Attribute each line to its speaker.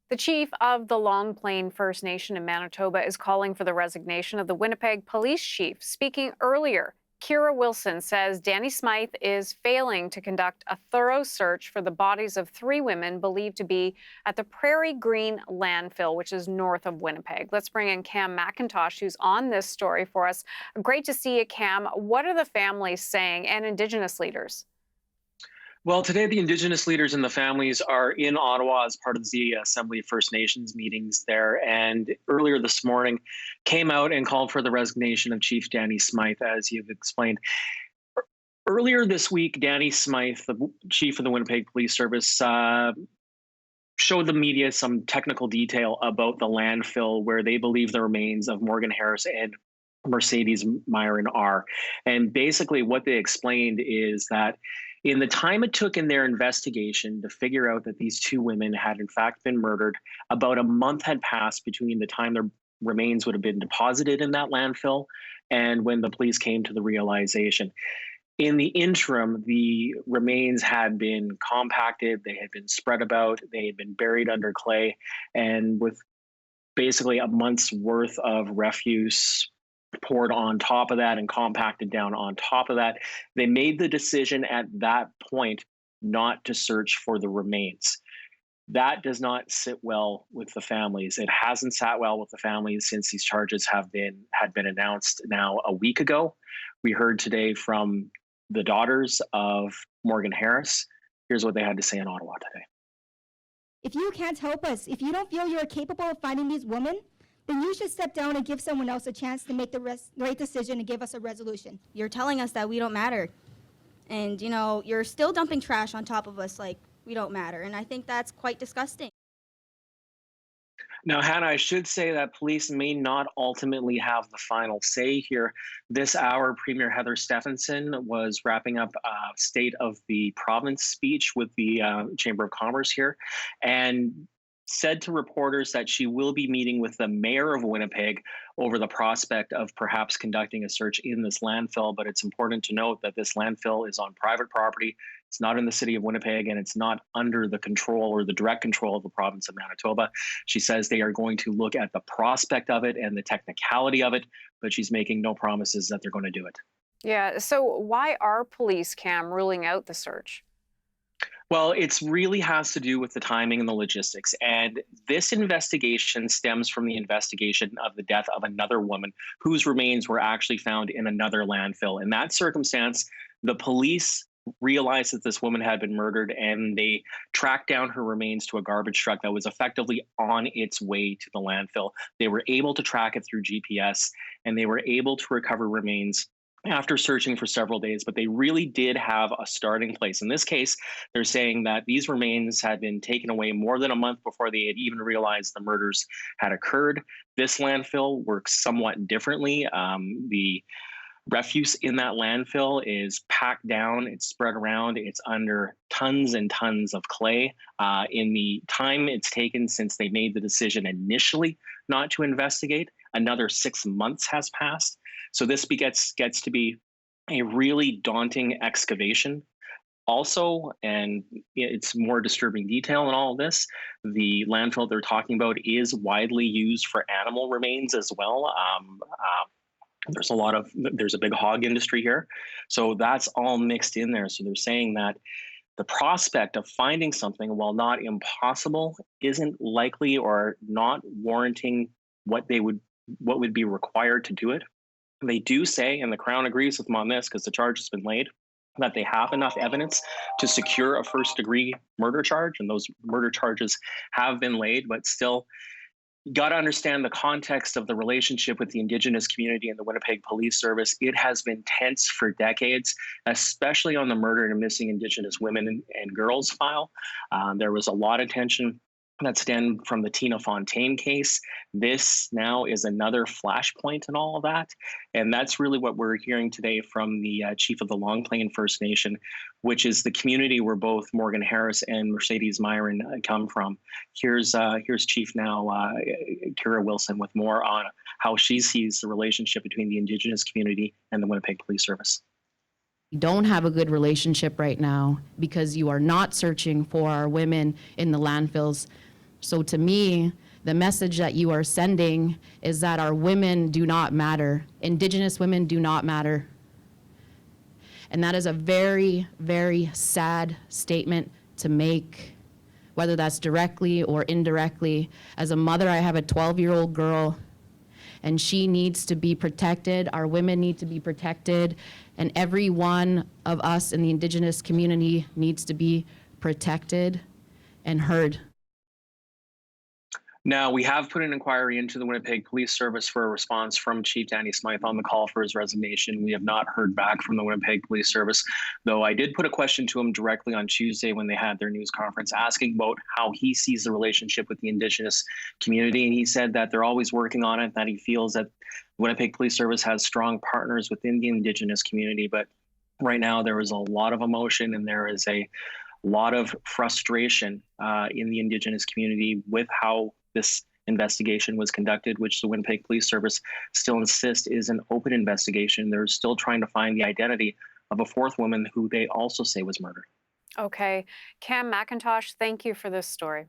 Speaker 1: The chief of the Long Plain First Nation in Manitoba is calling for the resignation of the Winnipeg police chief. Speaking earlier, Kira Wilson says Danny Smyth is failing to conduct a thorough search for the bodies of 3 women believed to be at the Prairie Green landfill, which is north of Winnipeg. Let's bring in Cam McIntosh, who's on this story for us. Great to see you, Cam. What are the families saying and Indigenous leaders?
Speaker 2: Well, today the Indigenous leaders and the families are in Ottawa as part of the Assembly of First Nations meetings there. And earlier this morning came out and called for the resignation of Chief Danny Smyth, as you've explained. Earlier this week, Danny Smyth, the chief of the Winnipeg Police Service, showed the media some technical detail about the landfill where they believe the remains of Morgan Harris and Mercedes Myron are. And basically what they explained is that in the time it took in their investigation to figure out that these 2 women had in fact been murdered, about a month had passed between the time their remains would have been deposited in that landfill and when the police came to the realization. In the interim, the remains had been compacted, they had been spread about, they had been buried under clay, and with basically a month's worth of refuse poured on top of that and compacted down on top of that, they made the decision at that point not to search for the remains. That does not sit well with the families. It hasn't sat well with the families since these charges had been announced now a week ago. We heard today from the daughters of Morgan Harris. Here's what they had to say in Ottawa today.
Speaker 3: If you can't help us, if you don't feel you're capable of finding these women, then you should step down and give someone else a chance to make the right decision and give us a resolution.
Speaker 4: You're telling us that we don't matter. And, you're still dumping trash on top of us like we don't matter. And I think that's quite disgusting.
Speaker 2: Now, Hannah, I should say that police may not ultimately have the final say here. This hour, Premier Heather Stephenson was wrapping up a State of the Province speech with the Chamber of Commerce here, and said to reporters that she will be meeting with the mayor of Winnipeg over the prospect of perhaps conducting a search in this landfill. But it's important to note that this landfill is on private property. It's not in the city of Winnipeg, and it's not under the control or the direct control of the province of Manitoba. She says they are going to look at the prospect of it and the technicality of it, but she's making no promises that they're going to do it.
Speaker 1: Yeah, so why are police, Cam, ruling out the search?
Speaker 2: Well, it really has to do with the timing and the logistics. And this investigation stems from the investigation of the death of another woman whose remains were actually found in another landfill. In that circumstance, the police realized that this woman had been murdered, and they tracked down her remains to a garbage truck that was effectively on its way to the landfill. They were able to track it through GPS, and they were able to recover remains after searching for several days, but they really did have a starting place. In this case, they're saying that these remains had been taken away more than a month before they had even realized the murders had occurred. This landfill works somewhat differently. The refuse in that landfill is packed down, it's spread around, it's under tons and tons of clay. In the time it's taken since they made the decision initially not to investigate, another 6 months has passed. So this gets to be a really daunting excavation. Also, and it's more disturbing detail in all of this, the landfill they're talking about is widely used for animal remains as well. There's a big hog industry here. So that's all mixed in there. So they're saying that the prospect of finding something, while not impossible, isn't likely or not warranting what would be required to do it. They do say, and the Crown agrees with them on this because the charge has been laid, that they have enough evidence to secure a first-degree murder charge, and those murder charges have been laid, but still, you got to understand the context of the relationship with the Indigenous community and the Winnipeg Police Service. It has been tense for decades, especially on the murdered and missing Indigenous women and girls file. There was a lot of tension that stemmed from the Tina Fontaine case. This now is another flashpoint in all of that. And that's really what we're hearing today from the chief of the Long Plain First Nation, which is the community where both Morgan Harris and Mercedes Myron come from. Here's Chief now, Kira Wilson, with more on how she sees the relationship between the Indigenous community and the Winnipeg Police Service.
Speaker 5: You don't have a good relationship right now because you are not searching for our women in the landfills. So to me, the message that you are sending is that our women do not matter. Indigenous women do not matter. And that is a very, very sad statement to make, whether that's directly or indirectly. As a mother, I have a 12-year-old girl, and she needs to be protected. Our women need to be protected, and every one of us in the Indigenous community needs to be protected and heard.
Speaker 2: Now, we have put an inquiry into the Winnipeg Police Service for a response from Chief Danny Smyth on the call for his resignation. We have not heard back from the Winnipeg Police Service, though I did put a question to him directly on Tuesday when they had their news conference, asking about how he sees the relationship with the Indigenous community. And he said that they're always working on it, that he feels that the Winnipeg Police Service has strong partners within the Indigenous community. But right now, there is a lot of emotion and there is a lot of frustration in the Indigenous community with how this investigation was conducted, which the Winnipeg Police Service still insists is an open investigation. They're still trying to find the identity of a fourth woman who they also say was murdered.
Speaker 1: Okay. Cam McIntosh, thank you for this story.